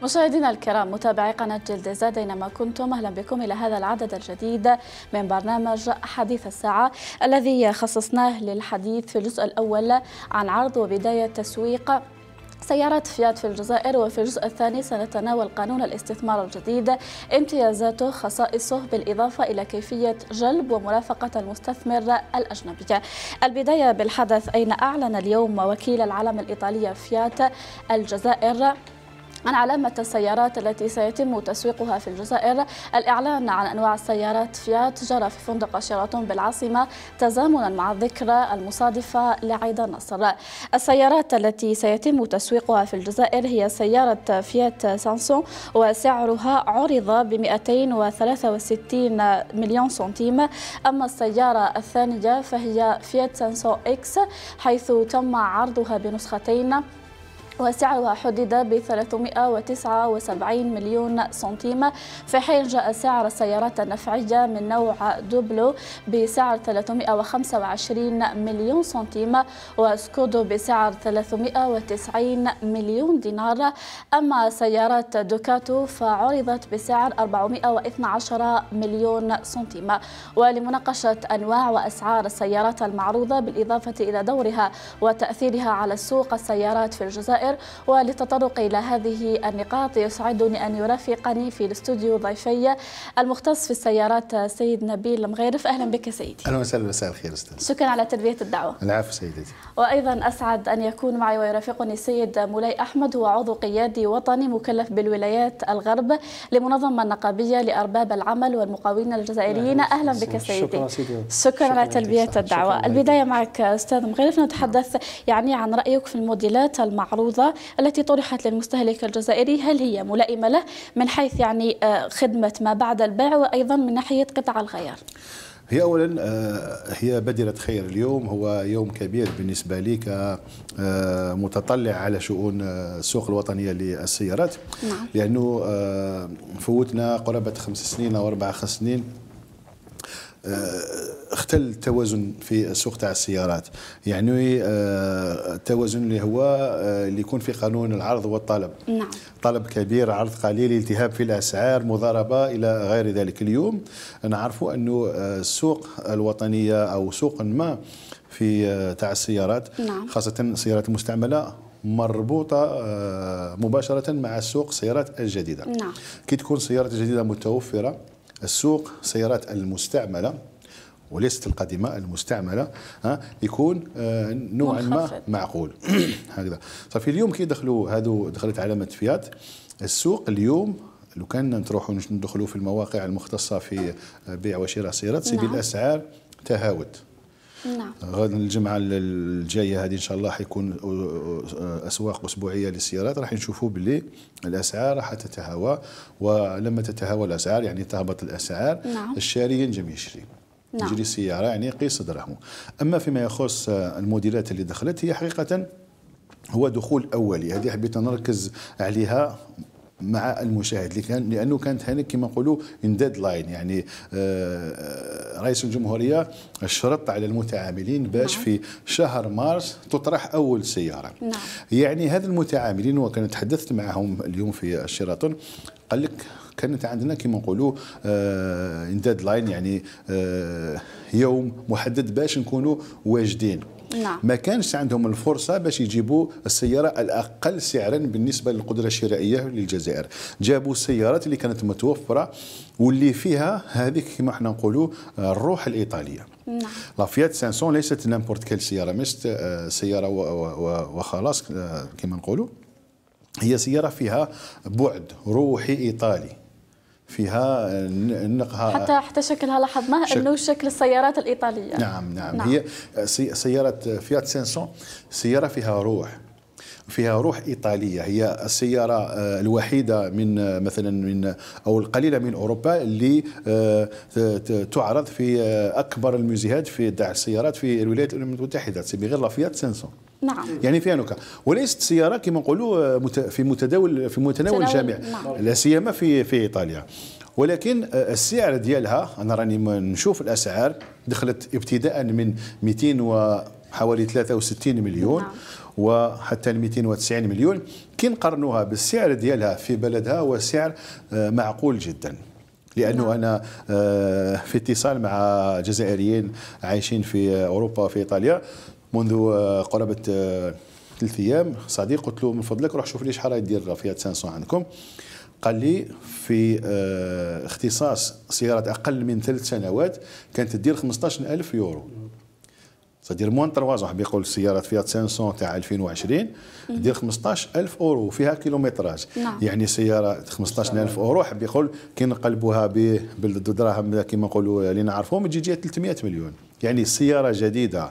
مشاهدينا الكرام، متابعي قناة جلدزة أينما كنتم، أهلا بكم إلى هذا العدد الجديد من برنامج حديث الساعة الذي خصصناه للحديث في الجزء الأول عن عرض وبداية تسويق سيارات فيات في الجزائر، وفي الجزء الثاني سنتناول قانون الاستثمار الجديد، امتيازاته، خصائصه، بالإضافة إلى كيفية جلب ومرافقة المستثمر الأجنبي. البداية بالحدث، أين أعلن اليوم وكيل العلم الإيطالية فيات الجزائر عن علامة السيارات التي سيتم تسويقها في الجزائر. الإعلان عن أنواع السيارات فيات جرى في فندق شيراتون بالعاصمة تزامنا مع الذكرى المصادفة لعيد النصر. السيارات التي سيتم تسويقها في الجزائر هي سيارة فيات سانسون، وسعرها عرض ب 263 مليون سنتيم. أما السيارة الثانية فهي فيات سانسون إكس، حيث تم عرضها بنسختين وسعرها حدد ب 379 مليون سنتيم، في حين جاء سعر السيارات النفعية من نوع دوبلو بسعر 325 مليون سنتيم، وسكودو بسعر 390 مليون دينار. أما سيارات دوكاتو فعرضت بسعر 412 مليون سنتيم. ولمناقشة أنواع وأسعار السيارات المعروضة بالإضافة إلى دورها وتأثيرها على سوق السيارات في الجزائر، وللتطرق إلى هذه النقاط، يسعدني أن يرافقني في الاستوديو ضيفي المختص في السيارات سيد نبيل مغيرف. أهلا بك سيدي. أهلا وسهلا، مساء الخير أستاذ. شكرا على تلبية الدعوة. العفو سيدتي. وأيضا أسعد أن يكون معي ويرافقني السيد مولاي أحمد، هو عضو قيادي وطني مكلف بالولايات الغرب لمنظمة النقابية لأرباب العمل والمقاولين الجزائريين. أهلا بك سيدي. شكرا على تلبية الدعوة. البداية معك أستاذ مغيرف، نتحدث عن رأيك في الموديلات المعروضة التي طرحت للمستهلك الجزائري، هل هي ملائمة له من حيث خدمة ما بعد البيع، وأيضا من ناحية قطع الغيار؟ هي أولا هي بادرة خير. اليوم هو يوم كبير بالنسبة لي كمتطلع على شؤون السوق الوطنية للسيارات. نعم. لأنه فوتنا قرابة 5 سنين أو 4 سنين اختل التوازن في السوق تاع السيارات. التوازن اللي هو اللي يكون في قانون العرض والطلب. نعم. طلب كبير، عرض قليل، التهاب في الاسعار، مضاربه الى غير ذلك. اليوم نعرفوا انه السوق الوطنيه او سوق ما في تاع السيارات، نعم، خاصه السيارات المستعمله، مربوطه مباشره مع السوق السيارات الجديده. نعم. كي تكون سيارات جديده متوفره، السوق السيارات المستعمله وليست القديمه، المستعمله يكون نوعا ما معقول. هكذا. صافي اليوم كي دخلت علامه فيات السوق اليوم، لو كان نروحوا ندخلوا في المواقع المختصه في بيع وشراء سيارات، سيدي الاسعار تهاوت. نعم. غدا الجمعه الجايه هذه ان شاء الله حيكون اسواق اسبوعيه للسيارات، راح نشوفوا باللي الاسعار راح تتهاوى، ولما تتهاوى الاسعار تهبط الاسعار. نعم. الشاري ينجم يشري. نعم. يجري السياره يقيس دراهمه. اما فيما يخص الموديلات اللي دخلت، هي حقيقه هو دخول اولي. هذه حبيت نركز عليها مع المشاهد، لانه كانت هنا كما نقولوا ان ديدلاين. رئيس الجمهوريه شرط على المتعاملين باش في شهر مارس تطرح اول سياره. نعم. هذا المتعاملين، وكان تحدثت معهم اليوم في الشيراتون، قال لك كانت عندنا كما نقولوا ان ديدلاين، يوم محدد باش نكونوا واجدين. نعم. ما كانش عندهم الفرصة باش يجيبوا السيارة الأقل سعرا بالنسبة للقدرة الشرائية للجزائر. جابوا السيارات اللي كانت متوفرة واللي فيها هذيك كما احنا نقولوا الروح الإيطالية. نعم. لا فيات سانسون ليست نامبورت كيل سيارة، مش سيارة وخلاص كما نقولوا. هي سيارة فيها بعد روحي إيطالي، فيها النقها، حتى شكلها لاحظناه انه شكل السيارات الايطاليه. نعم. هي سياره فيات سانسون سياره فيها روح ايطاليه. هي السياره الوحيده من مثلا او القليله من اوروبا اللي تعرض في اكبر الموزيهات في داع السيارات في الولايات المتحده، بغير لا فيات سانسون. نعم. فيها نكهه، وليست سياره كما نقولوا في متناول الجميع، لا سيما في ايطاليا. ولكن السعر ديالها، انا راني نشوف الاسعار دخلت ابتداء من 200 حوالي 63 مليون. نعم. وحتى ل 290 مليون كي نقارنوها بالسعر ديالها في بلدها هو سعر معقول جدا. لانه نعم. انا في اتصال مع جزائريين عايشين في اوروبا في ايطاليا منذ قرابه 3 ايام. صديق قلت له من فضلك روح شوف لي شحال يدير فيات 500 عندكم. قال لي في اختصاص سيارات اقل من 3 سنوات كانت تدير 15,000 يورو. صدير موان 3 حاب يقول سيارات فيات 500 تاع 2020 تدير 15,000 اورو فيها كيلومتراج. نعم. يعني سياره 15,000 اورو حاب يقول كي نقلبوها بالدراهم كما نقولوا اللي نعرفهم تجي 300 مليون. يعني السياره جديده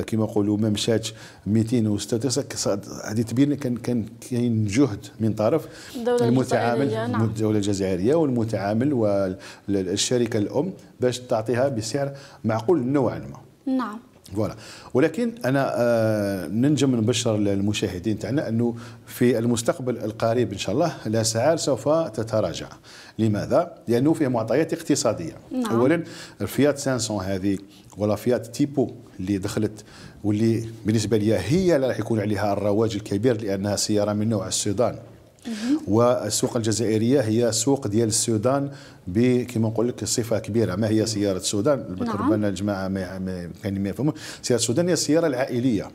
كما نقولوا ما مشاتش 296. هذه تبين كان كاين جهد من طرف المتعامل نعم. الدوله الجزائريه والمتعامل والشركه الام باش تعطيها بسعر معقول نوعا ما. نعم. فوالا. ولكن انا ننجم نبشر المشاهدين تاعنا انه في المستقبل القريب ان شاء الله الاسعار سوف تتراجع. لماذا؟ لانه فيه معطيات اقتصاديه. نعم. اولا الفيات 500 هذه ولا فيات تيبو اللي دخلت واللي بالنسبه لي هي اللي راح يكون عليها الرواج الكبير لانها سياره من نوع السودان. والسوق الجزائرية هي سوق ديال السودان كما نقول لك صفة كبيرة. ما هي سيارة السودان؟ ربما الجماعة كانوا ما يفهمون. سيارة السودان هي السيارة العائلية.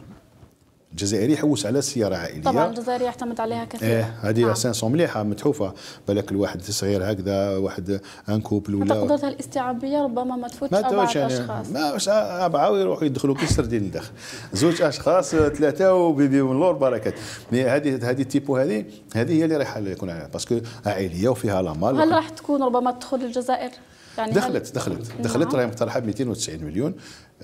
الجزائري يحوس على السياره عائليه. طبعا الجزائري يعتمد عليها كثير. هذه نعم. 500 مليحه متحوفه بالك الواحد صغير هكذا واحد ان كوبل ولا قدرتها الاستيعابيه ربما ما تفوتش 4 اشخاص. ما باش 4 يروحوا يدخلوا كي السردين لداخل 2 اشخاص 3 وبيبي من اللور بركات. هذه التيبو هذه هي اللي راح يكون عليها باسكو عائليه وفيها لامال. هل راح تكون ربما تدخل الجزائر؟ يعني دخلت راهي مقترحه ب 290 مليون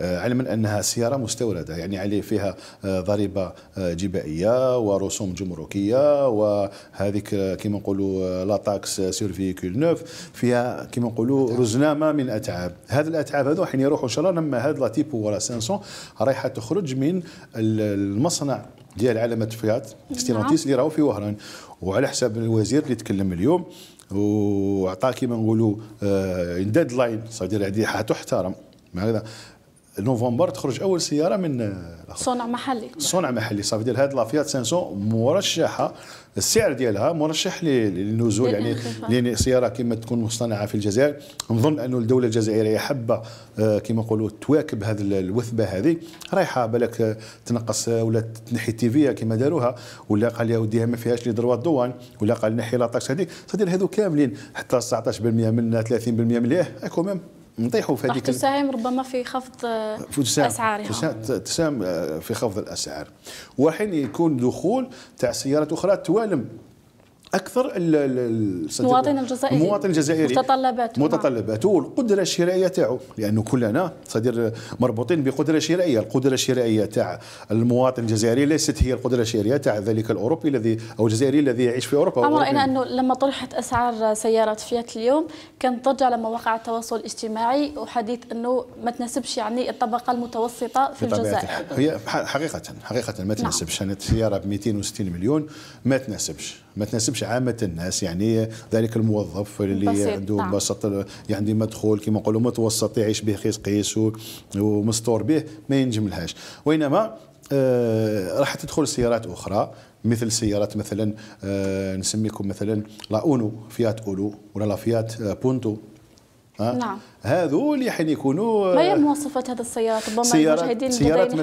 علما انها سياره مستورده. يعني عليه فيها ضريبه جبائيه ورسوم جمركيه وهذيك كما نقولوا لا تاكس سور فيكول نوف. فيها كما نقولوا رزنامه من اتعاب. هذه الاتعاب هذو حين يروحوا ان شاء الله لما هذا لا تيبو ولا 500 رايحه تخرج من المصنع ديال علامه فيات ستيلانتيس اللي راهو في وهران. وعلى حساب الوزير اللي تكلم اليوم وعطاه كيما نقولوا ديدلاين صدير هذه حتحترم هذا نوفمبر تخرج اول سياره من صنع محلي. صافي ديال هاد لافيات 500 مرشحه السعر ديالها مرشح للنزول. يعني لان سياره كما تكون مصنعه في الجزائر نظن انه الدوله الجزائريه حابه كما نقولوا تواكب هذه الوثبه هذه. رايحه بالك تنقص ولا تنحي التيفيه كما داروها ولا قال يا وديها ما فيهاش لي دروا الضوان ولا قال نحي لا طاكس هذيك صدير هذو كاملين حتى 19% منها 30% من كوميم نطيحوا في هذيك. تساهم ربما في خفض اسعارها. تساهم في خفض الاسعار. وحين يكون دخول تاع سيارات اخرى توالم اكثر المواطن الجزائري متطلباته والقدره الشرائيه تاعو. لانه كلنا صدير مربوطين بقدره شرائيه. القدره الشرائيه تاع المواطن الجزائري ليست هي القدره الشرائيه تاع ذلك الاوروبي الذي او الجزائري الذي يعيش في اوروبا. راينا انه لما طرحت اسعار سيارات فيات اليوم كانت ضجه على مواقع التواصل الاجتماعي وحديث انه ما تناسبش يعني الطبقه المتوسطه في الجزائر. هي حقيقه ما تناسبش. يعني سياره ب 260 مليون ما تناسبش عامة الناس. يعني ذلك الموظف اللي عنده بسط يعني مدخول كما نقولوا متوسط يعيش به قيس ومستور به ما ينجملهاش. وإنما راح تدخل سيارات أخرى مثل سيارات مثلا نسميكم مثلا لا أونو فيات أولو ولا لا فيات بونتو. نعم. هذو اللي حين يكونوا ما هي مواصفات هذه السيارات؟ ربما المشاهدين سيارات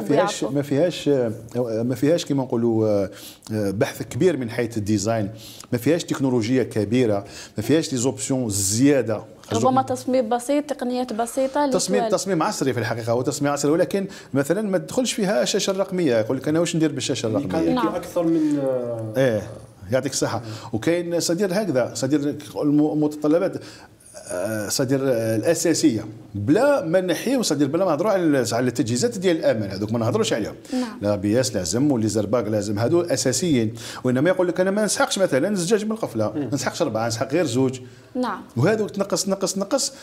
ما فيهاش كما نقولوا بحث كبير من حيث الديزاين. ما فيهاش تكنولوجيا كبيره. ما فيهاش لي زوبسيون زياده. ربما تصميم بسيط تقنيات بسيطه. تصميم عصري في الحقيقه هو تصميم عصري. ولكن مثلا ما تدخلش فيها الشاشه الرقميه. يقول لك انا واش ندير بالشاشه الرقميه. نعم. اكثر من يعطيك الصحه. وكاين صدير هكذا صدير المتطلبات صدير الاساسيه بلا ما نحيو صدير بلا ما نهضروا على التجهيزات ديال الامان هذوك ما نهضروش عليهم. نعم. لا بياس لازم واللي زرباك لازم هذو اساسيين. وانما يقول لك انا ما نسحقش مثلا زجاج من القفله ما نسحقش 4 نسحق غير 2. نعم. وهذوك تنقص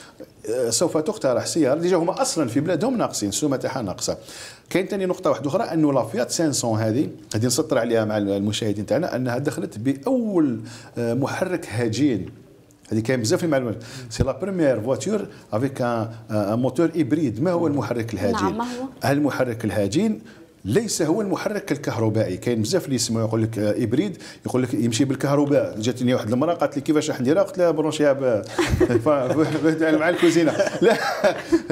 سوف تقترح سياره اللي هما اصلا في بلادهم ناقصين السومه تاعها ناقصه. كاين ثاني نقطه واحده اخرى انه لافيات 500 هذه غادي نسطر عليها مع المشاهدين تاعنا انها دخلت باول محرك هجين هذه كاين بزاف المعلومات. سي لا بروميير فواتور افيك ان موتور هيبريد. ما هو المحرك الهجين؟ نعم، ما هو؟ المحرك الهجين ليس هو المحرك الكهربائي. كاين بزاف اللي يسموا يقول لك هيبريد، يقول لك يمشي بالكهرباء. جاتني واحد المراه قالت لي كيفاش راح نديرها؟ قلت لها برونشيها مع الكوزينه. لا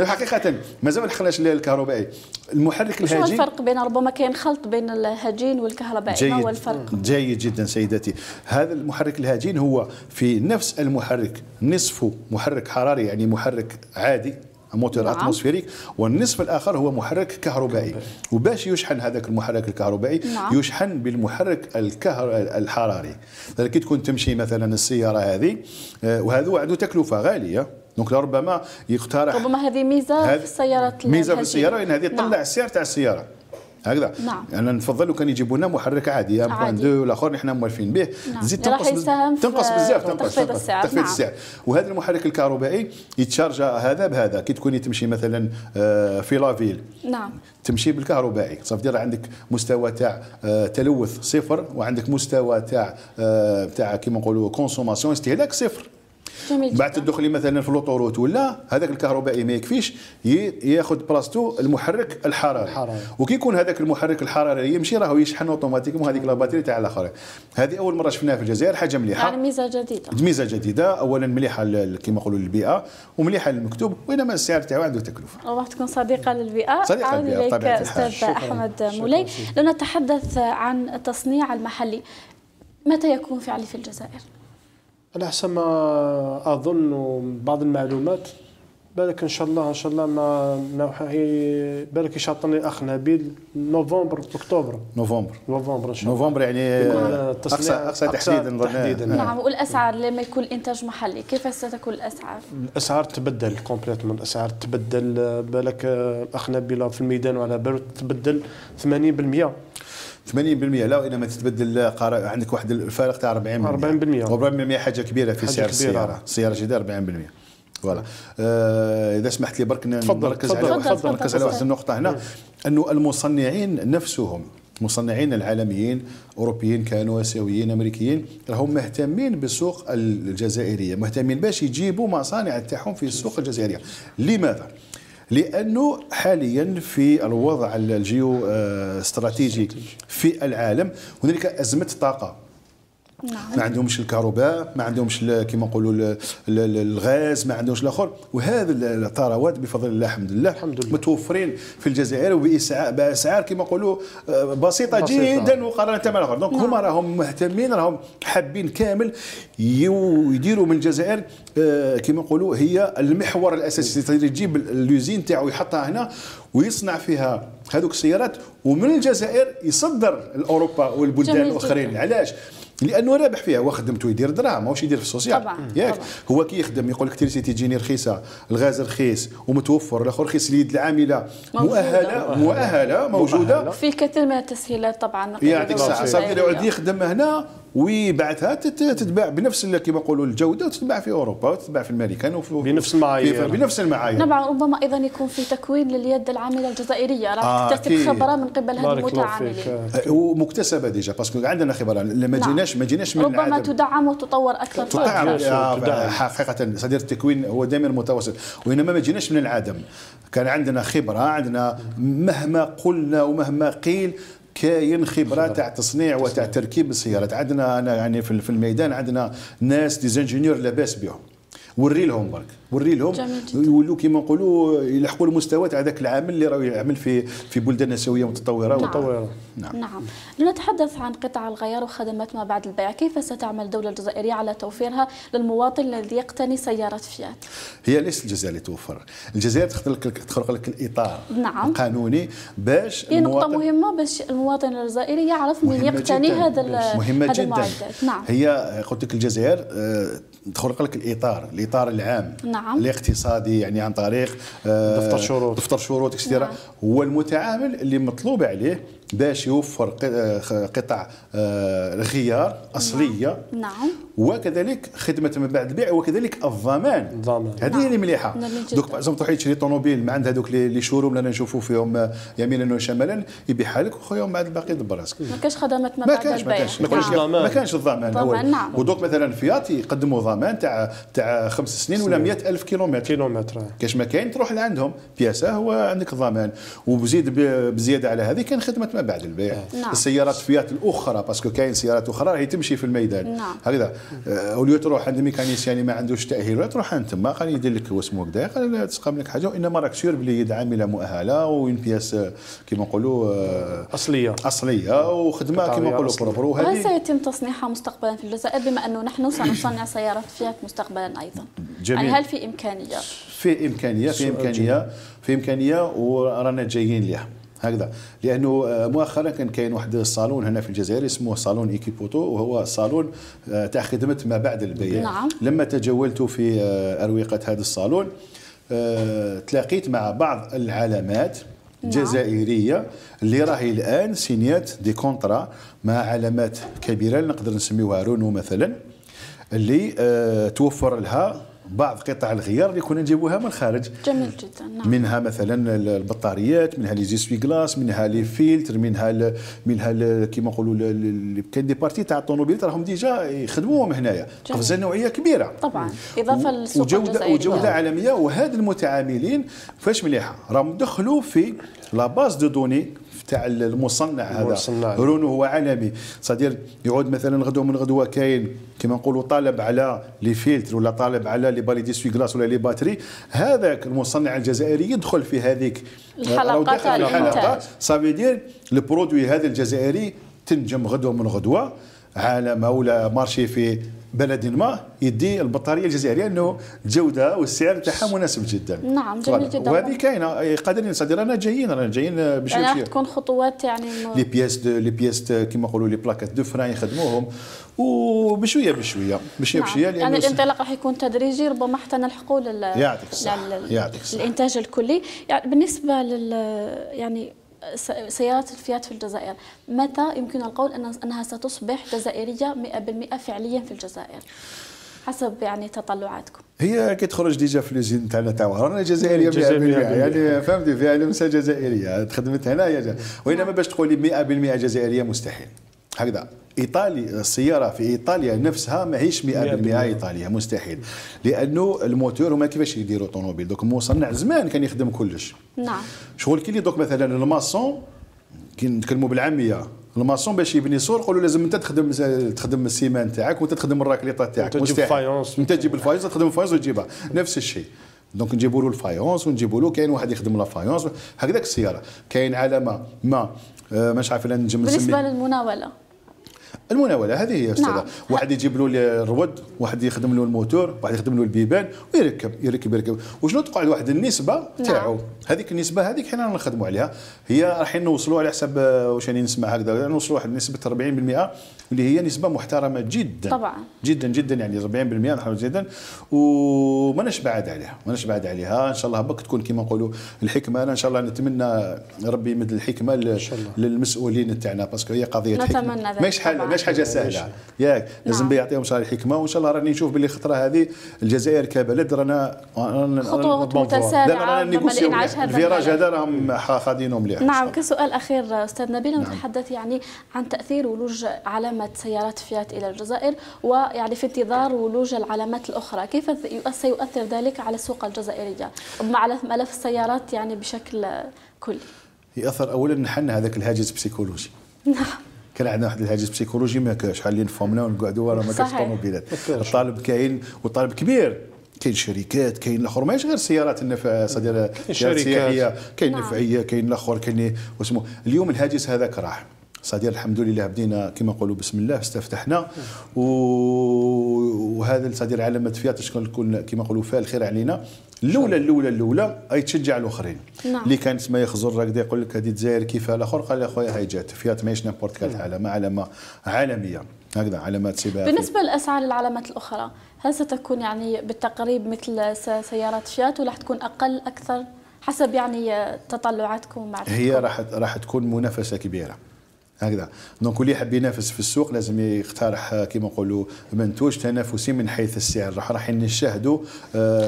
حقيقه مازال ما دخلناش الكهربائي. المحرك الهجين، شو الفرق بين، ربما كاين خلط بين الهجين والكهربائي، ما هو الفرق؟ جيد جدا سيدتي. هذا المحرك الهجين هو في نفس المحرك نصفه محرك حراري، يعني محرك عادي موتور نعم. اتموسفيريك، والنصف الاخر هو محرك كهربائي. وباش يشحن هذاك المحرك الكهربائي نعم. يشحن بالمحرك الحراري. لذلك تكون تمشي مثلا السياره هذه وهذا عنده تكلفه غاليه، دونك ربما يقترح، ربما هذه ميزه في السيارات، ميزه في السياره ان هذه تطلع نعم. السعر تاع السياره هكذا. نعم. انا نفضل لو كان يجيبوا لنا محرك عادي 1.2 والاخر نحن موالفين به. نعم. زيد تنقص بزاف، تخفيض السعر. تخفيض السعر. وهذا المحرك الكهربائي يتشارج هذا بهذا. كي تكوني تمشي مثلا في لافيل، نعم، تمشي بالكهربائي، صافي دير عندك مستوى تاع تلوث صفر، وعندك مستوى تاع كيما نقولوا كونسوماسيون، استهلاك صفر. بعد تدخلي مثلا في لوطوروت ولا هذاك الكهربائي ما يكفيش، ياخذ بلاصتو المحرك الحراري. وكي يكون هذاك المحرك الحراري يمشي راهو يشحن اوتوماتيكمون هذيك لا باتري تاع الاخر. هذه اول مره شفناها في الجزائر، حاجه مليحه، يعني ميزه جديده. ميزه جديده. اولا مليحه كما نقولوا للبيئه، ومليحه للمكتوب، وانما السعر تاعو عنده تكلفه. راح تكون صديقه للبيئه. صديقه للبيئه بطبيعه الحال. استاذ احمد مولاي، لو نتحدث عن التصنيع المحلي، متى يكون فعلي في الجزائر؟ على حسب ما اظن بعض المعلومات، بالك ان شاء الله ما نوحي، بالك يشاطني الاخ نبيل نوفمبر اكتوبر. نوفمبر ان شاء الله. نوفمبر يعني اقصى تحديدا. نعم. والاسعار لما يكون انتاج محلي كيف ستكون الاسعار؟ الاسعار تبدل كومبليتمون، الاسعار تبدل. بالك الاخ نبيل في الميدان وعلى بالو تبدل 80%. 80%. لا، وانما تتبدل عندك واحد الفارق تاع 40%. 40% حاجه كبيره في سعر السياره. السياره جديده 40%. فوالا. اذا سمحت لي برك نركز على واحد النقطه هنا، انه المصنعين نفسهم، المصنعين العالميين، اوروبيين كانوا، اسيويين، امريكيين، راهم مهتمين بالسوق الجزائريه، مهتمين باش يجيبوا مصانع تاعهم في السوق الجزائريه. لماذا؟ لأنه حاليا في الوضع الجيو استراتيجي في العالم هنالك أزمة طاقة. نعم. ما عندهمش الكهرباء، ما عندهمش كما نقولوا الغاز، ما عندهمش الاخر. وهذه الثروات بفضل الله الحمد لله متوفرين في الجزائر وباسعار كما نقولوا بسيطه جدا مقارنه مع الاخر. دونك هما راهم مهتمين، راهم حابين كامل يديروا من الجزائر كما نقولوا هي المحور الاساسي، يجيب اللوزين تاعو يحطها هنا ويصنع فيها هذوك السيارات، ومن الجزائر يصدر لاوروبا والبلدان الاخرين. علاش؟ لانه رابح فيها، هو خدمته يدير دراهم، ماهوش يدير في السوسيال. ياك هو كي يخدم يقول لك الكتريسيتي تجيني رخيصه، الغاز رخيص ومتوفر، الاخر رخيص، اليد العامله مؤهله موجوده. في الكثير من التسهيلات طبعا. يعطيك الصحه. صافي يعود يخدم هنا ويبعثها تتباع بنفس كما نقولوا الجوده، وتتباع في اوروبا وتتباع في الامريكان بنفس المعايير. نعم. ربما ايضا يكون في تكوين لليد العامله الجزائريه، راح تكتسب خبره من قبل هذه المتعاملين ومكتسبه ديجا، باسكو عندنا خبره. ما جيناش من ربما تدعم وتطور اكثر. تدعم حقيقه. صدير التكوين هو دائما متواصل، وانما ما جيناش من العدم. كان عندنا خبره، عندنا مهما قلنا ومهما قيل كاين خبره تاع تصنيع وتاع تركيب السيارات. عندنا انا يعني في الميدان عندنا ناس ديزانجينيور لاباس بهم، وري لهم برك، وري لهم يولوا كيما نقولوا يلحقوا المستوى تاع ذاك العامل اللي راه يعمل في بلدان اسيويه متطوره. نعم. لنتحدث عن قطع الغيار وخدمات ما بعد البيع، كيف ستعمل الدوله الجزائريه على توفيرها للمواطن الذي يقتني سياره فيات؟ هي ليست الجزائر اللي توفر، الجزائر تخلق لك الاطار القانوني باش هي نقطه مهمه باش المواطن الجزائري يعرف من يقتني هذا المعدات. نعم. هي قلت لك الجزائر تخلق لك الاطار العام. نعم. الاقتصادي، يعني عن طريق دفتر شروط اكسترا. هو المتعامل اللي مطلوب عليه باش يوفر قطع غيار اصليه. نعم. وكذلك خدمه ما بعد البيع، وكذلك الضمان. هذه اللي مليحه. دوك باغ تروح تشري طوموبيل من عند هذوك لي شوروم اللي نشوفوا فيهم يمينا وشمالا، يبيعها لك وخويا ومن بعد الباقي دبر راسك. ما كاش خدمات ما بعد البيع. ما كانش الضمان. نعم. ودوك مثلا فيات يقدموا ضمان تاع 5 سنين ولا 100,000 كيلومتر. كاش ما كاين تروح لعندهم بياسه هو عندك الضمان. وبزيد بزياده على هذه كان خدمه ما بعد البيع. نعم. السيارات فيات الاخرى باسكو كاين سيارات اخرى راهي تمشي في الميدان. نعم. هكذا وليو تروح عند ميكانيسيان اللي ما عندوش تاهيل ولا تروح عند تما قال يدير لك واسمو كذا، قال تسقم لك حاجه، وانما راك سيور بلي يد عامله مؤهله وين بياس كيما نقولوا اصليه وخدمه كيما نقولوا بروبر. وهل سيتم تصنيعها مستقبلا في الجزائر بما انه نحن سنصنع سيارات فيات مستقبلا ايضا؟ جميل. يعني هل في امكانيه؟ في امكانيه ورانا جايين لها هكذا، لانه مؤخرا كان كاين واحد الصالون هنا في الجزائر اسمه صالون ايكيبوتو، وهو صالون تاع خدمه ما بعد البيع. نعم. لما تجولت في اروقه هذا الصالون تلاقيت مع بعض العلامات جزائريه اللي راهي الان سينيات دي كونترا مع علامات كبيره نقدر نسميوها رونو مثلا، اللي توفر لها بعض قطع الغيار اللي كنا نجيبوها من الخارج. جميل جدا. نعم. منها مثلا البطاريات، منها لي زيسوي كلاس، منها لي فيلتر، منها كيما نقولوا كاين دي بارتي تاع الطوموبيل راهم ديجا يخدموهم هنايا. قفزه نوعيه كبيره طبعا، اضافه للسوق الجزائري وجوده عالميه. وهاد المتعاملين فاش مليحه راهم دخلوا في لا باز دو دوني تاع المصنع هذا. رونو هو عالمي، صدير يعود مثلا غدوه من غدوه كاين كما نقولوا طالب على لي فيلتر ولا طالب على لي بالي ديسوي كلاس ولا لي باتري، هذاك المصنع الجزائري يدخل في هذيك الحلقات تاع الانتاج. صافي دير البرودوي هذا الجزائري تنجم غدوه من غدوه عالم ولا مارشي في بلد ما يدي البطاريه الجزائريه انه الجوده والسعر تاعها مناسب جدا. نعم جميل جدا. وهذه كاينه قادرين نصدر رانا جايين بشويه يعني تكون خطوات يعني لي بياس كيما نقولوا لي بلاكات دو فران يخدموهم وبشويه نعم. يعني الانطلاق راح يكون تدريجي، ربما حتى نلحقوا الانتاج الكلي. يعني بالنسبه يعني سيارات الفيات في الجزائر، متى يمكن القول أنها ستصبح جزائرية 100% فعليا في الجزائر حسب يعني تطلعاتكم؟ هي كي تخرج ديجا في لوزين تاعنا تاع رانا جزائريه 100%، يعني فهمتي فيها لمسه جزائريه تخدمت هنايا، وانما باش تقولي 100% جزائريه مستحيل. هكذا ايطالي السياره في ايطاليا نفسها ماهيش 100% ايطاليه، مستحيل، لانه الموتور هما كيفاش يديروا طوموبيل دوك المصنع زمان كان يخدم كلش. نعم. شغل كي دوك مثلا الماسون كي نتكلموا بالعاميه، الماسون باش يبني سور نقولوا لازم انت تخدم السيمان تاعك وانت تخدم الراكليطه تاعك، مستحيل انت تجيب الفايونس تخدم الفايونس وتجيبها نفس الشيء. دونك نجيبوا له الفايونس ونجيبوا له كاين واحد يخدم لا فايونس هكذاك السياره. كاين علامه ما مش عارف نجم نسمي بالنسبه للمناوله هذه هي استاذه. نعم. واحد يجيب له الرود، واحد يخدم له الموتور، واحد يخدم له البيبان ويركب وشنو تقعد واحد النسبه تاعو. نعم. هذيك النسبه هذيك حنا نخدموا عليها، هي راح نوصلوا على حسب واش راني نسمع هكذا نوصلوا واحد نسبه 40% اللي هي نسبه محترمه جدا طبعا جدا يعني 40% نحاول جدا وماناش بعاد عليها ان شاء الله. بك تكون كما نقولوا الحكمه. انا ان شاء الله نتمنى ربي يمد الحكمه للمسؤولين تاعنا باسكو هي قضيه حكمه ماهيش حاجه سهله ياك. لازم يعطيهم صار الحكمه، وان شاء الله راني نشوف باللي خطره هذه الجزائر كبلد رانا خطوات متسارعه لانعاش هذا الفيراج هذا راهم خاضينه مليح. نعم. كسؤال اخير استاذ نبيل، نتحدث يعني عن تاثير ولوج علامه سيارات فيات الى الجزائر، ويعني في انتظار ولوج العلامات الاخرى، كيف سيؤثر ذلك على السوق الجزائريه مع ملف السيارات يعني بشكل كلي؟ ياثر اولا نحن هذاك الهاجس بسيكولوجي. نعم. كان عندنا واحد الهاجس بسيكولوجي ما كاش، حاليا نفهمنا ونقعدوا ورا ما كاش طوموبيلات. الطالب كاين والطالب كبير، كاين شركات، كاين الاخر ماهيش غير السيارات النفع صدير السياحيه، كاين نفعيه، كاين الاخر كاين واسمه. اليوم الهاجس هذاك راح صدير الحمد لله بدينا كما نقولوا بسم الله استفتحنا وهذا صدير علامه فيات تكون كما نقولوا فيها الخير علينا. الاولى اي تشجع الاخرين. نعم. اللي كانت ما يخزر راكدا يقول لك هذه الجزائر كيفها الاخر، قال يا خويا هاي جات فيات ماهيش نابورت كانت علامه عالميه هكذا علامات سباق. بالنسبه لاسعار العلامات الاخرى هل ستكون يعني بالتقريب مثل سيارات فيات ولا حتكون اقل اكثر حسب يعني تطلعاتكم مع هي راح تكون منافسه كبيره هكذا. دونك اللي يحب ينافس في السوق لازم يقترح كما نقولوا منتوج تنافسي من حيث السعر. راح نشاهدوا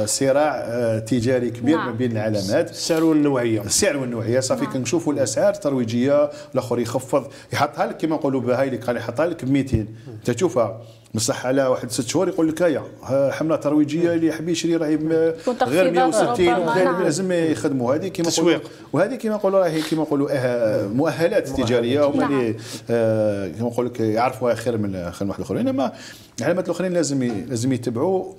صراع تجاري كبير ما بين العلامات، السعر والنوعيه. صافي كنشوفوا الاسعار الترويجيه، الاخر يخفض يحطها لك كما نقولوا بهاي اللي قال يحطها لك ب 200 انت تشوفها بصح على واحد 6 شهور يقول لك هيا حمله ترويجيه اللي يحب يشري راهي غير 160 لازم يخدموا هذه كما نقولوا. وهذه كما نقولوا راهي كما نقولوا مؤهلات تجاريه هما اللي كما نقول لك يعرفوها خير من واحد الاخرين. انما العلامات الاخرين لازم يتبعوا.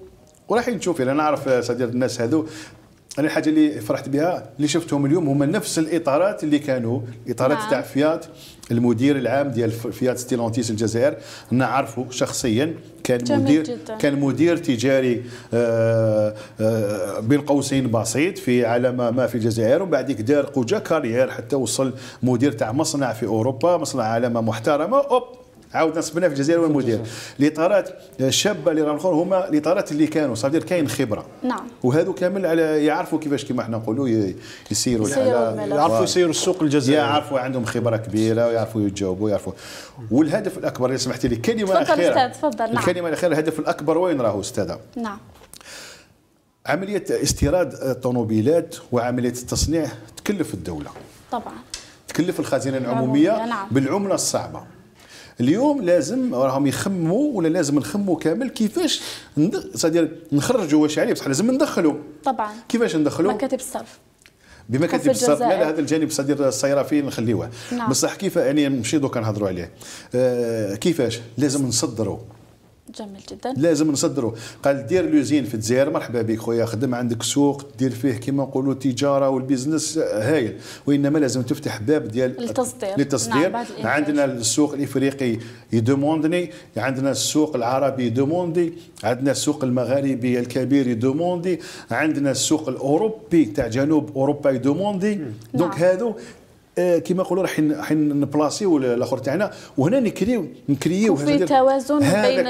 وراح نشوف انا نعرف صدير الناس هذو. انا الحاجه اللي فرحت بها اللي شفتهم اليوم هما نفس الاطارات اللي كانوا الاطارات تاع فيات. المدير العام ديال فيات ستيلانتيس الجزائر نعرفه شخصيا، كان مدير تجاري بين قوسين بسيط في علامه ما في الجزائر، ومن بعد دار قوجا كارير حتى وصل مدير تاع مصنع في اوروبا، مصنع علامه محترمه. عاود نصبنا في الجزائر والمدير. الاطارات الشابه اللي راهم هما الاطارات اللي كانوا صافي كاين خبره. نعم. وهذو كامل على يعرفوا كيفاش كما احنا نقولوا يسيروا الحاله، يعرفوا يسيروا السوق الجزائري، يعرفوا عندهم خبره كبيره ويعرفوا يتجاوبوا يعرفوا. والهدف الاكبر اللي سمحتي لي كلمه اخيره. تفضل. نعم. الكلمه الاخيره الهدف الاكبر وين راهو استاذه؟ نعم. عمليه استيراد الطوموبيلات وعمليه التصنيع تكلف الدوله. طبعا. تكلف الخزينه العموميه. نعم. بالعمله الصعبه. اليوم لازم راهم يخموا ولا لازم نخموا كامل كيفاش نخرجوا واش عليه، بصح لازم ندخلوا. طبعا. كيفاش ندخلوا؟ مكاتب الصرف. بمكاتب الصرف. لا هذا الجانب صدير الصيرافي نخليوه. نعم. بصح كيف يعني نمشي دوكا نهضروا عليه. كيفاش لازم نصدروا. جميل جدا. لازم نصدروا. قال دير لوزين في الجزائر مرحبا بك خويا، خدم عندك سوق دير فيه كما نقولوا التجاره والبيزنس هايل، وانما لازم تفتح باب ديال للتصدير. نعم. عندنا السوق الافريقي يدوموندني، عندنا السوق العربي يدوموندي، عندنا السوق المغاربي الكبير يدوموندي، عندنا السوق الاوروبي تاع جنوب اوروبا يدوموندي. دونك هذو كما نقولوا راح نبلاصيو الاخر تاعنا، وهنا نكريو في توازن بين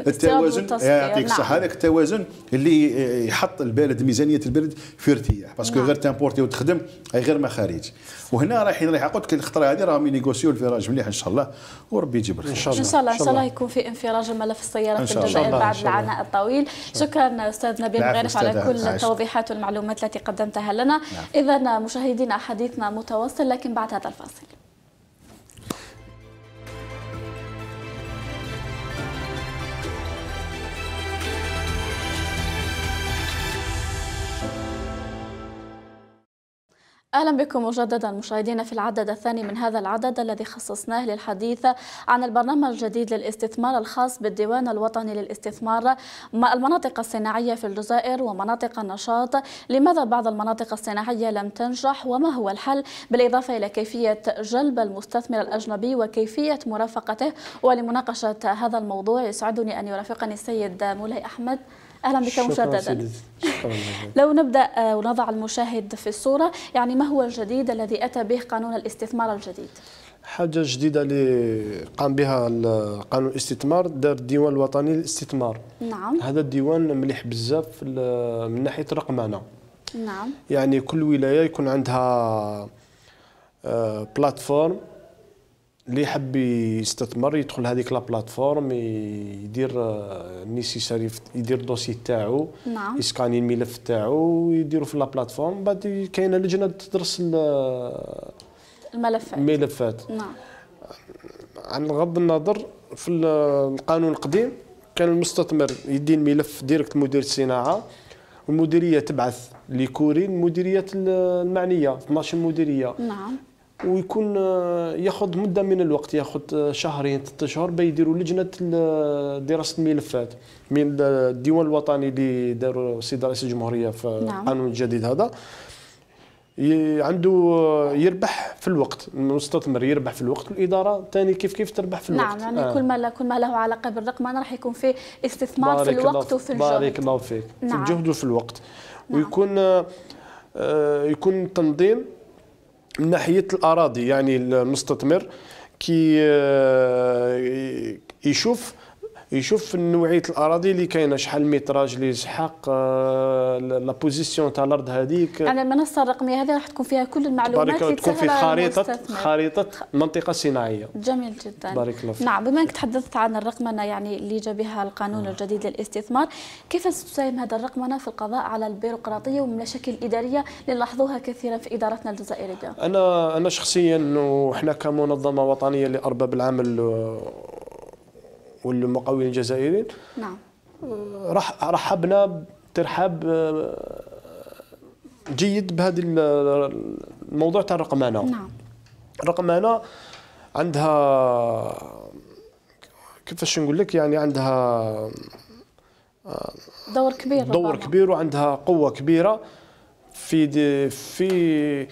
التوازن. يعطيك الصحه. هذاك التوازن اللي يحط البلد ميزانيه البلد في ارتياح، باسكو غير تامبورتي وتخدم اي غير مخارج. وهنا راح قلت لك الخطره هذه راهم ينيغوسيو الفراج مليح ان شاء الله، وربي يجيب الخير ان شاء الله يكون في انفراج ملف السيارات في الجزائر بعد العناء الطويل. شكرا استاذ نبيل مغارف على كل التوضيحات والمعلومات التي قدمتها لنا. اذا مشاهدينا حديثنا متواصل لكن بعد هذا الفاصل. أهلا بكم مجددا مشاهدينا في العدد الثاني من هذا العدد الذي خصصناه للحديث عن البرنامج الجديد للاستثمار الخاص بالديوان الوطني للاستثمار المناطق الصناعية في الجزائر ومناطق النشاط. لماذا بعض المناطق الصناعية لم تنجح وما هو الحل، بالإضافة إلى كيفية جلب المستثمر الأجنبي وكيفية مرافقته. ولمناقشة هذا الموضوع يسعدني أن يرافقني السيد مولاي أحمد. أهلا بك مجددا. لو نبدأ ونضع المشاهد في الصورة، يعني ما هو الجديد الذي أتى به قانون الاستثمار الجديد؟ حاجة جديدة اللي قام بها قانون الاستثمار، دار الديوان الوطني للاستثمار. نعم. هذا الديوان مليح بزاف من ناحية الرقمنة. نعم. يعني كل ولاية يكون عندها بلاتفورم اللي يحب يستثمر يدخل هذيك لا بلاتفورم، يدير نيسيساري، يدير الدوسي تاعو. نعم. يسكاني الملف تاعو ويديروا في لا بلاتفورم. بعد كاينه لجنه تدرس الملفات. نعم. عن غض النظر في القانون القديم كان المستثمر يدي الملف ديريكت مدير الصناعه، والمديريه تبعث لكوري المديريات المعنيه 12 مديريه. نعم. ويكون ياخذ مده من الوقت، ياخذ شهرين 3 شهور بيديروا لجنه دراسه الملفات من الديوان الوطني اللي داروا السيد رئيس الجمهوريه في القانون الجديد هذا. عنده يربح في الوقت، المستثمر يربح في الوقت، والاداره ثاني كيف تربح في الوقت. نعم. يعني كل ما له علاقه بالرقمنه راح يكون في استثمار في الوقت وفي الجهد. بارك الله فيك. نعم. في الجهد وفي الوقت. نعم. ويكون تنظيم من ناحيه الاراضي، يعني المستثمر كي يشوف يشوف نوعيه الاراضي اللي كاينه، شحال المتراج اللي يسحق، لا بوزيسيون تاع الارض هذيك. يعني المنصه الرقميه هذه راح تكون فيها كل المعلومات اللي تكون في خريطه منطقه صناعيه. جميل جدا. بارك الله فيك. نعم، بما انك تحدثت عن الرقمنه يعني اللي جاء بها القانون الجديد للاستثمار، كيف ستساهم هذا الرقمنه في القضاء على البيروقراطيه والمشاكل الاداريه اللي نلاحظوها كثيرا في ادارتنا الجزائريه؟ انا شخصيا وحنا كمنظمه وطنيه لارباب العمل والمقاولين الجزائريين، نعم، رحبنا ترحاب جيد بهذا الموضوع تاع الرقمنه. نعم. الرقمنه عندها كيفاش نقول لك، يعني عندها دور كبير وعندها قوه كبيره في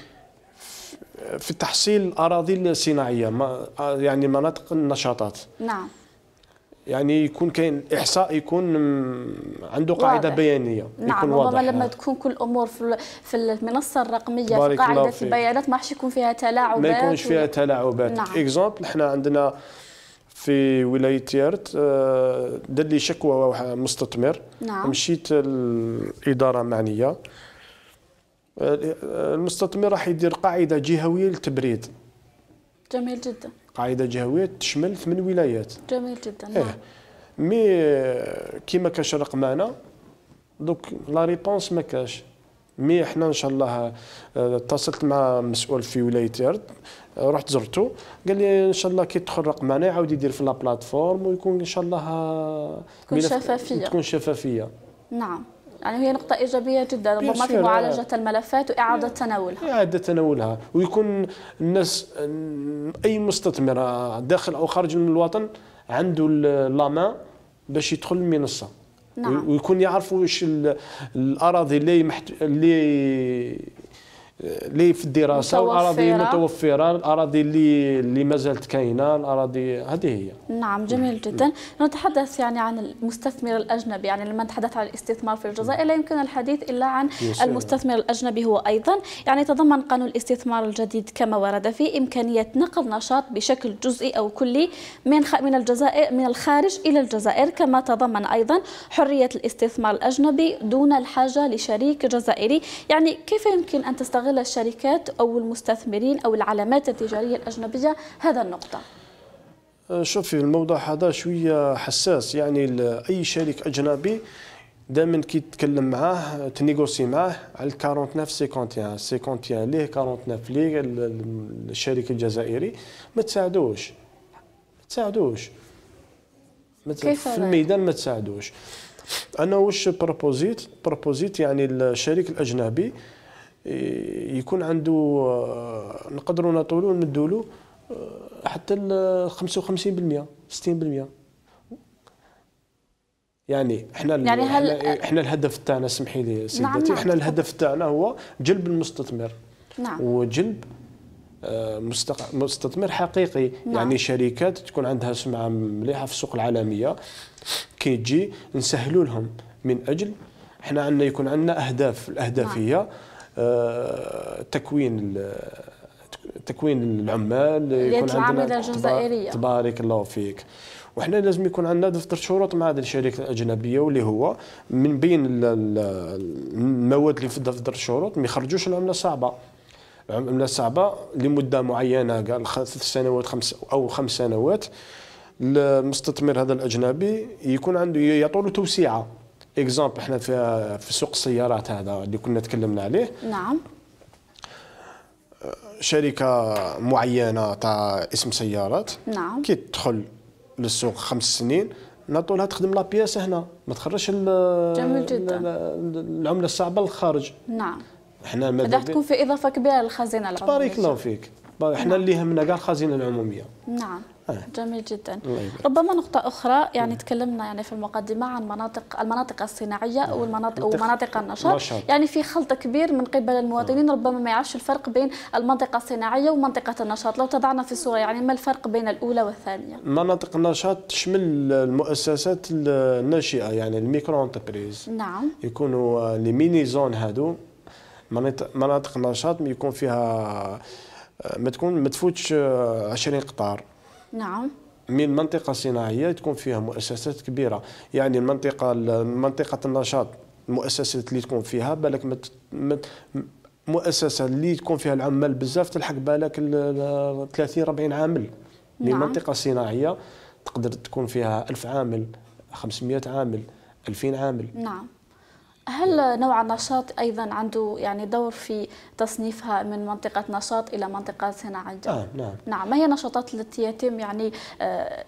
تحصيل الاراضي الصناعيه، يعني مناطق النشاطات. نعم. يعني يكون كاين احصاء، يكون عنده قاعده واضح. بيانيه. نعم، يكون واضح. لما تكون كل الامور في المنصه الرقميه في قاعده البيانات ما راحش يكون فيها تلاعبات، ما يكونش فيها تلاعبات. نعم. اكزومبل احنا عندنا في ولايه تيارت دار لي شكوى مستثمر. نعم. مشيت الاداره المعنيه، المستثمر راح يدير قاعده جهويه للتبريد. جميل جدا. قاعده جهويه تشمل 8 ولايات. جميل جدا. نعم. مي كيما كاش رقمنه دوك لا ريبونس ما كاش. مي احنا ان شاء الله اتصلت مع مسؤول في ولايه تيرد، رحت زرته، قال لي ان شاء الله كي تدخل رقمنه يعاود يدير في لا بلاتفورم ويكون ان شاء الله تكون شفافيه. نعم، يعني هي نقطة إيجابية جدا، ربما في معالجة الملفات وإعادة تناولها. ويكون الناس، أي مستثمر داخل أو خارج من الوطن عنده لامان باش يدخل المنصة. نعم. ويكون يعرف واش الأراضي اللي في الدراسه، والاراضي المتوفره، الاراضي اللي ما زالت كاينه، الاراضي هذه هي. نعم، جميل جدا. نتحدث يعني عن المستثمر الاجنبي، يعني لما نتحدث عن الاستثمار في الجزائر لا يمكن الحديث الا عن المستثمر الاجنبي. هو ايضا يعني تضمن قانون الاستثمار الجديد كما ورد فيه امكانيه نقل نشاط بشكل جزئي او كلي من الجزائر، من الخارج الى الجزائر، كما تضمن ايضا حريه الاستثمار الاجنبي دون الحاجه لشريك جزائري. يعني كيف يمكن ان تستغل الشركات أو المستثمرين أو العلامات التجارية الأجنبية هذا النقطة؟ شوفي الموضوع هذا شوية حساس. يعني أي شريك أجنبي دائما كي تتكلم معاه تنيغوسي معاه على 49 51 ليه 49 ليه الشريك الجزائري ما تساعدوش في الميدان، ما تساعدوش. أنا واش بروبوزيت يعني الشريك الأجنبي يكون عنده، نقدروا نطولوا نمدوا له حتى ال 55% 60%. يعني احنا الهدف تاعنا، سمحي لي سيدتي، نعم. احنا الهدف تاعنا هو جلب المستثمر. نعم. وجلب مستثمر حقيقي. نعم. يعني شركات تكون عندها سمعه مليحه في السوق العالميه كي تجي نسهلوا لهم، من اجل احنا عندنا يكون عندنا الاهداف هي تكوين العمال، يكون عندنا الجزائرية. تبارك الله فيك. وحنا لازم يكون عندنا دفتر شروط مع هذه الشركات الاجنبيه، واللي هو من بين المواد اللي في دفتر الشروط ما يخرجوش العمله الصعبه لمده معينه، قال 3 سنوات 5 سنوات. المستثمر هذا الاجنبي يكون عنده يعطوا له توسيعه. اكزامبل احنا في سوق السيارات هذا اللي كنا تكلمنا عليه. نعم. شركه معينه تاع اسم سيارات. نعم. كي تدخل للسوق 5 سنين نعطوا لها تخدم لابياس هنا، ما تخرجش جميل جدا العمله الصعبه للخارج. نعم. احنا راح تكون في اضافه كبيره للخزينه العموميه. بارك الله فيك. احنا اللي يهمنا كاع الخزينه العموميه. نعم. جميل جدا. ربما نقطة أخرى، يعني تكلمنا يعني في المقدمة عن المناطق الصناعية ومناطق النشاط. يعني في خلط كبير من قبل المواطنين، ربما ما يعرفش الفرق بين المنطقة الصناعية ومنطقة النشاط. لو تضعنا في صورة يعني ما الفرق بين الأولى والثانية؟ مناطق النشاط تشمل المؤسسات الناشئة، يعني الميكرو انتربريز. نعم. يكونوا لي ميني زون هادو. مناطق النشاط يكون فيها ما تفوتش 20 قطار. نعم. من منطقة صناعية تكون فيها مؤسسات كبيرة. يعني منطقة النشاط المؤسسات اللي تكون فيها بالك مؤسسة اللي تكون فيها العمال بزاف تلحق بالك 30 40 عامل. نعم. منطقة صناعية تقدر تكون فيها 1000 عامل 500 عامل 2000 عامل. نعم. هل نوع النشاط أيضا عنده يعني دور في تصنيفها من منطقة نشاط إلى منطقة صناعية؟ نعم. نعم. ما هي النشاطات التي يتم يعني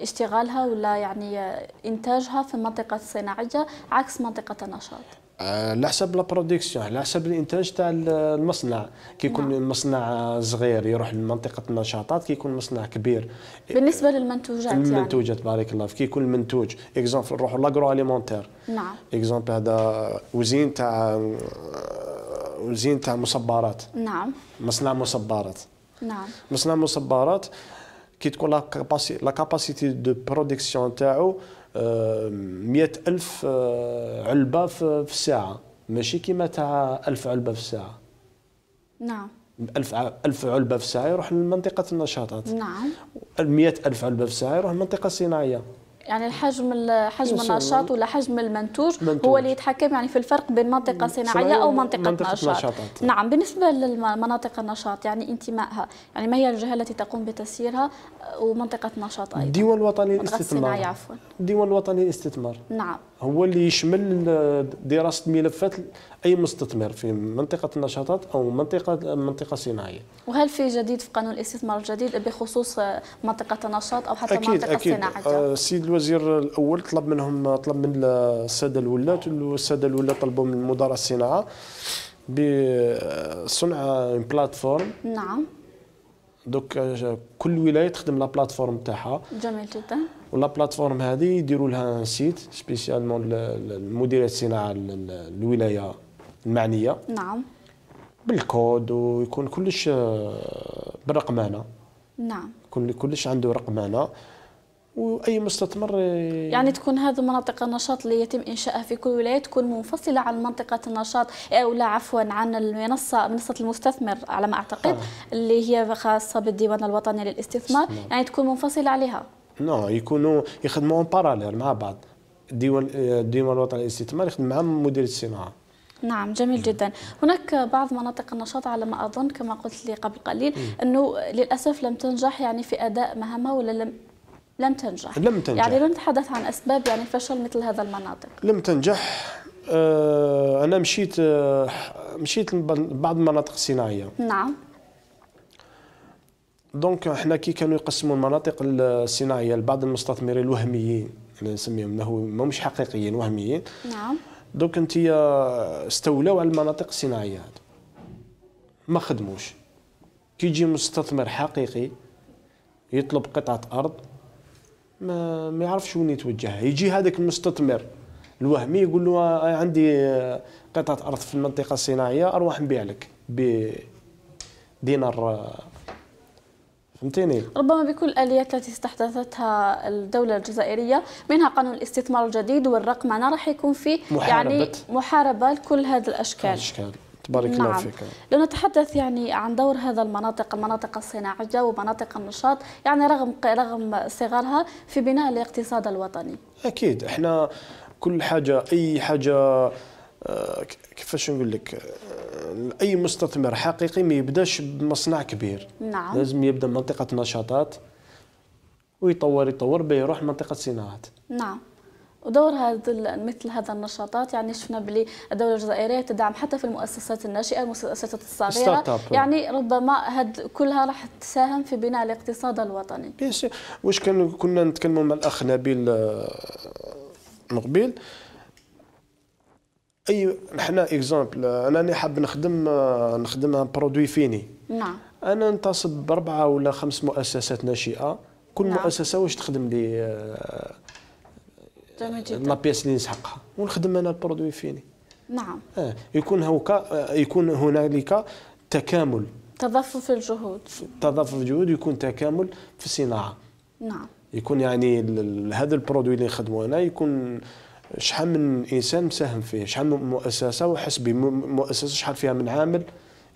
اشتغالها ولا يعني إنتاجها في المنطقة الصناعية عكس منطقة النشاط؟ على حسب لا برودكسيون، على حسب الانتاج تاع المصنع. كي يكون المصنع صغير يروح لمنطقه النشاطات، كي يكون مصنع كبير بالنسبه للمنتوجات المنتوجات يعني. بارك الله فيك. كي يكون المنتوج اكزومبل نروحوا لاغرو اليمونتير. نعم. اكزومبل هذا وزين تاع مصبرات. نعم. مصنع مصبرات. نعم. مصنع مصبرات كي تكون لا كاباسيتي دو برودكسيون تاعو 100,000 علبة في الساعة، ماشي كيما تاع 1000 علبة في الساعة. نعم. 1000 علبة في الساعة يروح لمنطقة النشاطات. نعم. 100,000 علبة في الساعة يروح للمنطقة الصناعية. يعني حجم النشاط ولا حجم المنتوج هو اللي يتحكم يعني في الفرق بين منطقة صناعية أو منطقة نشاط. نعم. بالنسبة للمناطق النشاط يعني انتمائها، يعني ما هي الجهة التي تقوم بتسييرها ومنطقة النشاط أيضا؟ الديوان الوطني للاستثمار. الديوان الوطني للاستثمار. نعم. هو اللي يشمل دراسة ملفات أي مستثمر في منطقة النشاطات أو منطقة صناعية. وهل في جديد في قانون الاستثمار الجديد بخصوص منطقة النشاط أو حتى منطقة صناعية؟ السيد الوزير الأول طلب من السادة الولاة، والسادة الولاة طلبوا من مدراء الصناعة بصنع بلاتفورم. نعم. دوك كل ولاية تخدم لا بلاتفورم تاعها. جميل جدا. ولا بلاتفورم هذه يديروا لها سيت سبيسيالمون لمديرية الصناعة الولاية المعنية. نعم. بالكود، ويكون كلش بالرقمنة. نعم. كلش عنده رقمنة، واي مستثمر يعني تكون هذه مناطق النشاط اللي يتم انشائها في كل ولايه تكون منفصله عن منطقه النشاط او لا عفوا عن منصه المستثمر على ما اعتقد اللي هي خاصه بالديوان الوطني للاستثمار. يعني تكون منفصله عليها. يكونوا يخدموا باراليل مع بعض. الديوان الوطني للاستثمار يخدم مع مديريه الصناعه. نعم. جميل جدا. هناك بعض مناطق النشاط على ما اظن كما قلت لي قبل قليل انه للاسف لم تنجح يعني في اداء مهامها ولا لم تنجح. يعني لو نتحدث عن أسباب يعني فشل مثل هذا المناطق. لم تنجح. أنا مشيت لبعض المناطق الصناعية. نعم. دونك احنا كي كانوا يقسموا المناطق الصناعية لبعض المستثمرين الوهميين اللي نسميهم انه مش حقيقيين، وهميين. نعم. دونك انت استولوا على المناطق الصناعية هذه، ما خدموش. كي يجي مستثمر حقيقي يطلب قطعة أرض ما يعرفش وين يتوجه. يجي هذاك المستثمر الوهمي يقول له عندي قطعة أرض في المنطقة الصناعية أروح نبيع لك بدينار. فهمتيني؟ ربما بكل الآليات التي استحدثتها الدولة الجزائرية منها قانون الاستثمار الجديد والرقمنة راح يكون فيه يعني محاربة لكل هذه الأشكال. تبارك الله فيك. لو نتحدث يعني عن دور هذا المناطق الصناعية ومناطق النشاط يعني رغم صغرها في بناء الاقتصاد الوطني. أكيد احنا كل حاجة أي حاجة كيفاش نقول لك، أي مستثمر حقيقي ما يبداش بمصنع كبير. نعم. لازم يبدأ بمنطقة نشاطات ويطور به يروح لمنطقة صناعات. نعم. ودور مثل هذا النشاطات يعني شفنا بلي الدولة الجزائرية تدعم حتى في المؤسسات الناشئة، المؤسسات الصغيرة. يعني ربما كلها راح تساهم في بناء الاقتصاد الوطني. واش كنا نتكلموا مع الأخ نبيل مقبل. نحنا اكزامبل انا حاب نخدم برودوي فيني. نعم. انا نتصل ب4 ولا 5 مؤسسات ناشئة، كل مؤسسة واش تخدم لي لا بيس اللي نسحقها ونخدم انا البرودوي فيني. نعم. يكون هنالك تكامل، تضافر الجهود. يكون تكامل في الصناعه. نعم. يكون يعني هذا البرودوي اللي نخدمه انا يكون شحال من انسان مساهم فيه، شحال من مؤسسه، وحسب مؤسسه شحال فيها من عامل،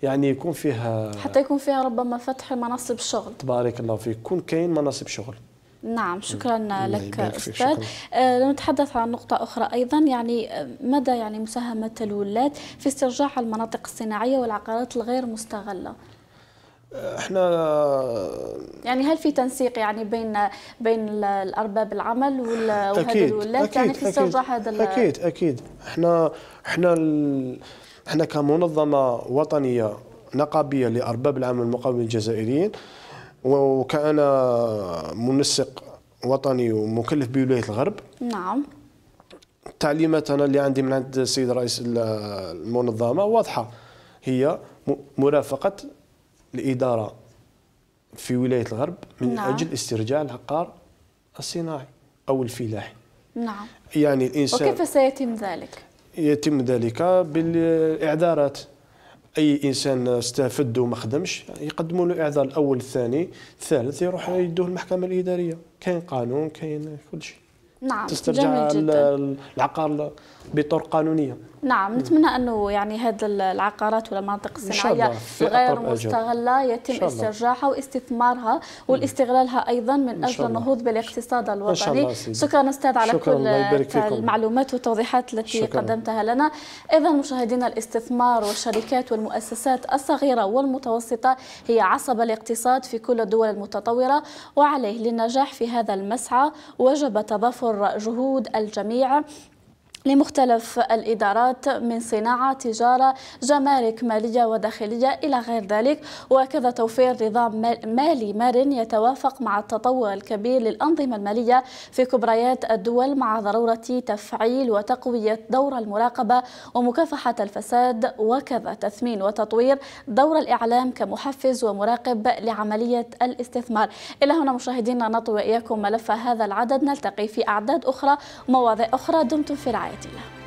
يعني يكون فيها حتى يكون فيها ربما فتح مناصب الشغل. تبارك الله فيك. يكون كاين مناصب شغل. نعم، شكرا لك أستاذ. نتحدث عن نقطة أخرى أيضا، يعني مدى يعني مساهمة الولاة في استرجاع المناطق الصناعية والعقارات الغير مستغلة؟ احنا يعني هل في تنسيق يعني بين الأرباب العمل وهذا الولاة يعني في استرجاع هذا؟ أكيد. احنا كمنظمة وطنية نقابية لأرباب العمل المقاولين الجزائريين، وكأنا منسق وطني ومكلف بولاية الغرب. نعم. تعليماتنا اللي عندي من عند السيد رئيس المنظمة واضحة، هي مرافقة الإدارة في ولاية الغرب من أجل استرجاع العقار الصناعي أو الفلاحي. نعم. يعني الإنسان، وكيف سيتم ذلك؟ يتم ذلك بالإعذارات. أي إنسان استفد وما خدمش يقدموا له إعذار الأول الثاني الثالث، يروح يدوه المحكمة الإدارية. كاين قانون، كاين كل شيء. نعم، تسترجع العقار بطرق قانونية. نعم، نتمنى أنه يعني هذه العقارات والمناطق الصناعية الغير مستغلة يتم استرجاعها واستثمارها والاستغلالها أيضا من أجل النهوض بالاقتصاد الوطني. شكرا أستاذ على كل المعلومات والتوضيحات التي قدمتها لنا. إذا مشاهدينا، الاستثمار والشركات والمؤسسات الصغيرة والمتوسطة هي عصب الاقتصاد في كل الدول المتطورة، وعليه للنجاح في هذا المسعى وجب تضافر جهود الجميع لمختلف الإدارات من صناعة، تجارة، جمارك، مالية وداخلية إلى غير ذلك، وكذا توفير نظام مالي مرن يتوافق مع التطور الكبير للأنظمة المالية في كبريات الدول، مع ضرورة تفعيل وتقوية دور المراقبة ومكافحة الفساد، وكذا تثمين وتطوير دور الإعلام كمحفز ومراقب لعملية الاستثمار. إلى هنا مشاهدينا نطوي وإياكم ملف هذا العدد، نلتقي في أعداد أخرى ومواضيع أخرى. دمتم في رعاية الله.